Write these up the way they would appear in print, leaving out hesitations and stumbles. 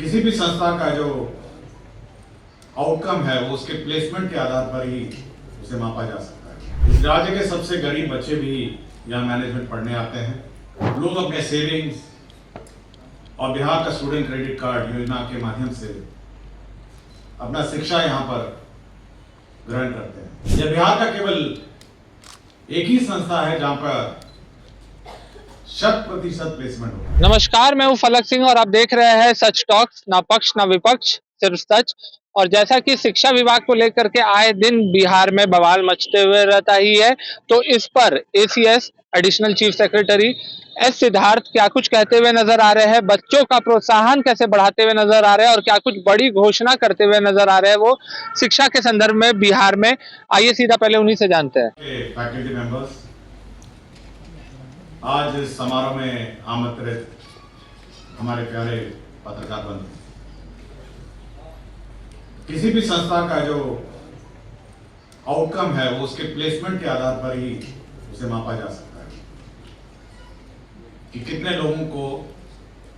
किसी भी संस्था का जो आउटकम है वो उसके प्लेसमेंट के आधार पर ही उसे मापा जा सकता है। इस राज्य के सबसे गरीब बच्चे भी यहाँ मैनेजमेंट पढ़ने आते हैं। लोग अपने सेविंग्स और बिहार का स्टूडेंट क्रेडिट कार्ड योजना के माध्यम से अपना शिक्षा यहाँ पर ग्रहण करते हैं। यह बिहार का केवल एक ही संस्था है जहाँ पर 100% प्लेसमेंट होगा। नमस्कार, मैं हूं फलक सिंह और आप देख रहे हैं सच टॉक्स। ना पक्ष ना विपक्ष, सिर्फ सच। और जैसा कि शिक्षा विभाग को लेकर के आए दिन बिहार में बवाल मचते हुए रहता ही है, तो इस पर ACS additional chief secretary S Siddharth क्या कुछ कहते हुए नजर आ रहे हैं, बच्चों का प्रोत्साहन कैसे बढ़ाते हुए नजर आ रहे हैं और क्या कुछ बड़ी घोषणा करते हुए नजर आ रहे हैं वो शिक्षा के संदर्भ में बिहार में। आइए सीधा पहले उन्हीं से जानते हैं। फैकल्टी मेंबर्स, आज इस समारोह में आमंत्रित हमारे प्यारे पत्रकार बंधु, किसी भी संस्था का जो आउटकम है वो उसके प्लेसमेंट के आधार पर ही उसे मापा जा सकता है कि कितने लोगों को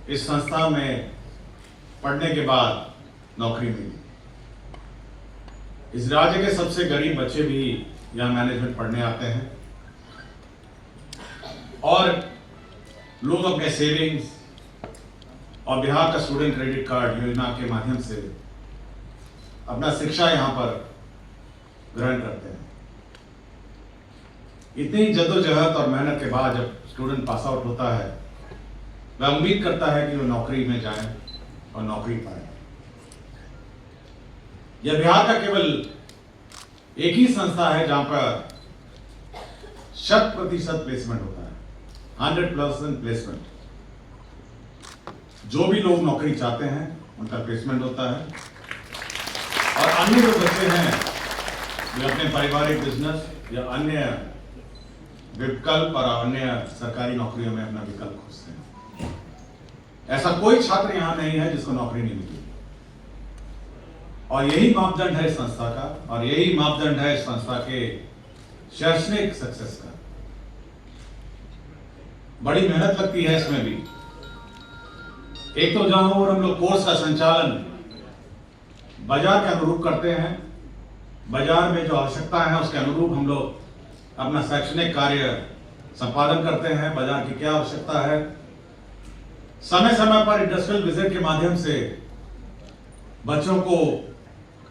इस संस्था में पढ़ने के बाद नौकरी मिली। इस राज्य के सबसे गरीब बच्चे भी यहाँ मैनेजमेंट पढ़ने आते हैं और लोग अपने सेविंग्स और बिहार का स्टूडेंट क्रेडिट कार्ड योजना के माध्यम से अपना शिक्षा यहाँ पर ग्रहण करते हैं। इतनी जद्दोजहद और मेहनत के बाद जब स्टूडेंट पास आउट होता है, वह उम्मीद करता है कि वो नौकरी में जाए और नौकरी पाए। यह बिहार का केवल एक ही संस्था है जहां पर 100% प्लेसमेंट होता है, 100% प्लेसमेंट। जो भी लोग नौकरी चाहते हैं उनका प्लेसमेंट होता है और अन्य जो बच्चे हैं जो अपने पारिवारिक बिजनेस या अन्य विकल्प और अन्य सरकारी नौकरियों में अपना विकल्प खोजते हैं। ऐसा कोई छात्र यहां नहीं है जिसको नौकरी नहीं मिली और यही मापदंड है इस संस्था का और यही मापदंड है इस संस्था के शैक्षणिक सक्सेस का। बड़ी मेहनत लगती है इसमें भी। एक तो जहां और हम लोग कोर्स का संचालन बाजार के अनुरूप करते हैं, बाजार में जो आवश्यकता है उसके अनुरूप हम लोग अपना शैक्षणिक कार्य संपादन करते हैं। बाजार की क्या आवश्यकता है, समय समय पर इंडस्ट्रियल विजिट के माध्यम से बच्चों को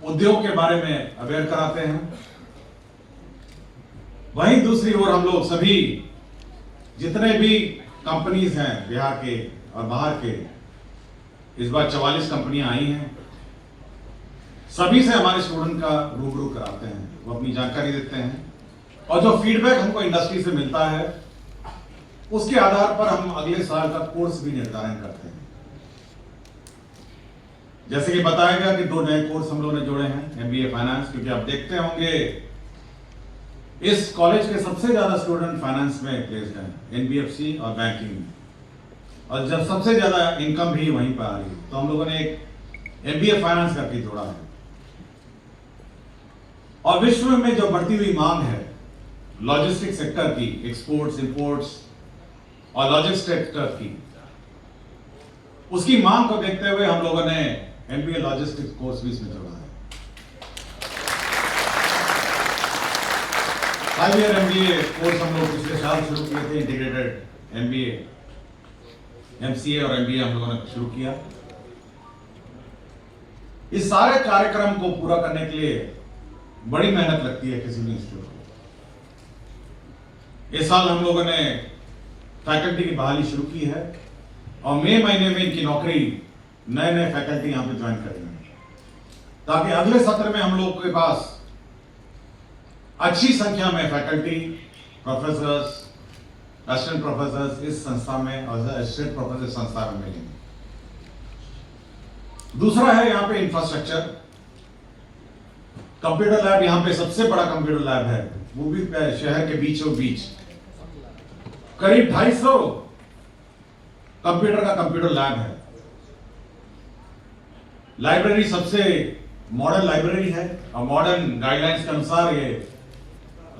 उद्योग के बारे में अवेयर कराते हैं। वहीं दूसरी ओर हम लोग सभी जितने भी कंपनीज हैं बिहार के और बाहर के, इस बार 44 कंपनियां आई हैं, सभी से हमारे स्टूडेंट का रूबरू कराते हैं। वो अपनी जानकारी देते हैं और जो फीडबैक हमको इंडस्ट्री से मिलता है उसके आधार पर हम अगले साल का कोर्स भी निर्धारण करते हैं। जैसे कि बताया गया कि 2 नए कोर्स हम लोगों ने जोड़े हैं, एमबीए फाइनेंस, क्योंकि आप देखते होंगे इस कॉलेज के सबसे ज्यादा स्टूडेंट फाइनेंस में प्लेस्ड हैं, एनबीएफसी और बैंकिंग में, और जब सबसे ज्यादा इनकम भी वहीं पर आ रही है, तो हम लोगों ने एक एमबीए फाइनेंस करके जोड़ा है। और विश्व में जो बढ़ती हुई मांग है लॉजिस्टिक सेक्टर की, एक्सपोर्ट्स इंपोर्ट्स और लॉजिस्टिक सेक्टर की, उसकी मांग को देखते हुए हम लोगों ने एमबीए लॉजिस्टिक्स कोर्स भी इसमें जोड़ा है। 5 ईयर एमबीए कोर्स हम लोग पिछले साल शुरू किए थे। इंटीग्रेटेड एमबीए, एमसीए और एमबीए हम लोगों ने शुरू किया। इस सारे कार्यक्रम को पूरा करने के लिए बड़ी मेहनत लगती है किसी भी इंस्टीट्यूट को। इस साल हम लोगों ने फैकल्टी की बहाली शुरू की है और मई महीने में इनकी नौकरी नए फैकल्टी यहां पे ज्वाइन करेंगे, ताकि अगले सत्र में हम लोग के पास अच्छी संख्या में फैकल्टी, प्रोफेसर्स, असिस्टेंट प्रोफेसर्स इस संस्था में और असिस्टेंट प्रोफेसर संस्था में मिलेंगे। दूसरा है यहाँ पे इंफ्रास्ट्रक्चर। कंप्यूटर लैब यहाँ पे सबसे बड़ा कंप्यूटर लैब है, वो भी शहर के बीचों बीच। करीब 250 कंप्यूटर का कंप्यूटर लैब है। लाइब्रेरी सबसे मॉडर्न लाइब्रेरी है और मॉडर्न गाइडलाइंस के अनुसार ये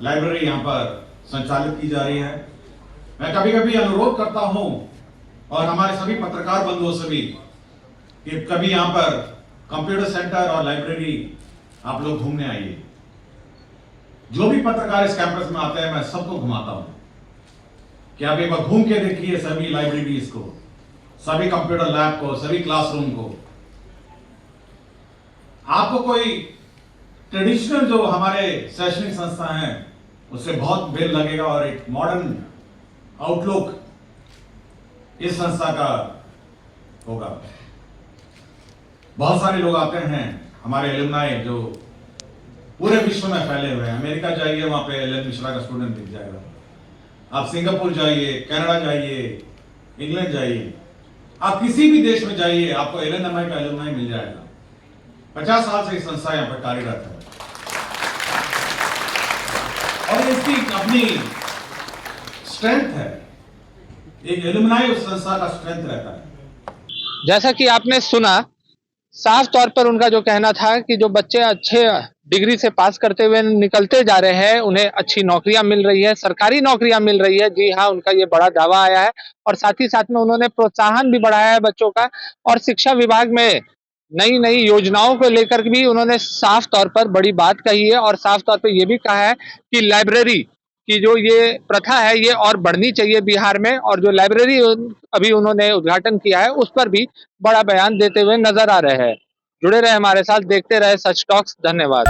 लाइब्रेरी यहाँ पर संचालित की जा रही है। मैं कभी कभी अनुरोध करता हूं और हमारे सभी पत्रकार बंधुओं से भी कि कभी यहाँ पर कंप्यूटर सेंटर और लाइब्रेरी आप लोग घूमने आइए। जो भी पत्रकार इस कैंपस में आते हैं मैं सबको घुमाता हूं कि आप एक बार घूम के देखिए सभी लाइब्रेरीज को, सभी कंप्यूटर लैब को, सभी क्लासरूम को। आपको कोई ट्रेडिशनल जो हमारे शैक्षणिक संस्था हैं उससे बहुत मेल लगेगा और एक मॉडर्न आउटलुक इस संस्था का होगा। बहुत सारे लोग आते हैं हमारे एलुमनाई जो पूरे विश्व में फैले हुए हैं। अमेरिका जाइए, वहां पे एल मिश्रा का स्टूडेंट दिख जाएगा। आप सिंगापुर जाइए, कनाडा जाइए, इंग्लैंड जाइए, आप किसी भी देश में जाइए, आपको एलएनएमआई का एलुमनाई मिल जाएगा। 50 साल से इस संस्था यहां पर कार्यरत है और इसकी अपनी स्ट्रेंथ है। एक एलुमनाई उस संस्था का स्ट्रेंथ रहता है। जैसा कि आपने सुना, साफ तौर पर उनका जो कहना था कि जो बच्चे अच्छे डिग्री से पास करते हुए निकलते जा रहे हैं, उन्हें अच्छी नौकरियां मिल रही है, सरकारी नौकरियां मिल रही है। जी हाँ, उनका ये बड़ा दावा आया है और साथ ही साथ में उन्होंने प्रोत्साहन भी बढ़ाया है बच्चों का। और शिक्षा विभाग में नई नई योजनाओं को लेकर भी उन्होंने साफ तौर पर बड़ी बात कही है और साफ तौर पर यह भी कहा है कि लाइब्रेरी की जो ये प्रथा है ये और बढ़नी चाहिए बिहार में। और जो लाइब्रेरी अभी उन्होंने उद्घाटन किया है उस पर भी बड़ा बयान देते हुए नजर आ रहे हैं। जुड़े रहे हमारे साथ, देखते रहे सच टॉक्स। धन्यवाद।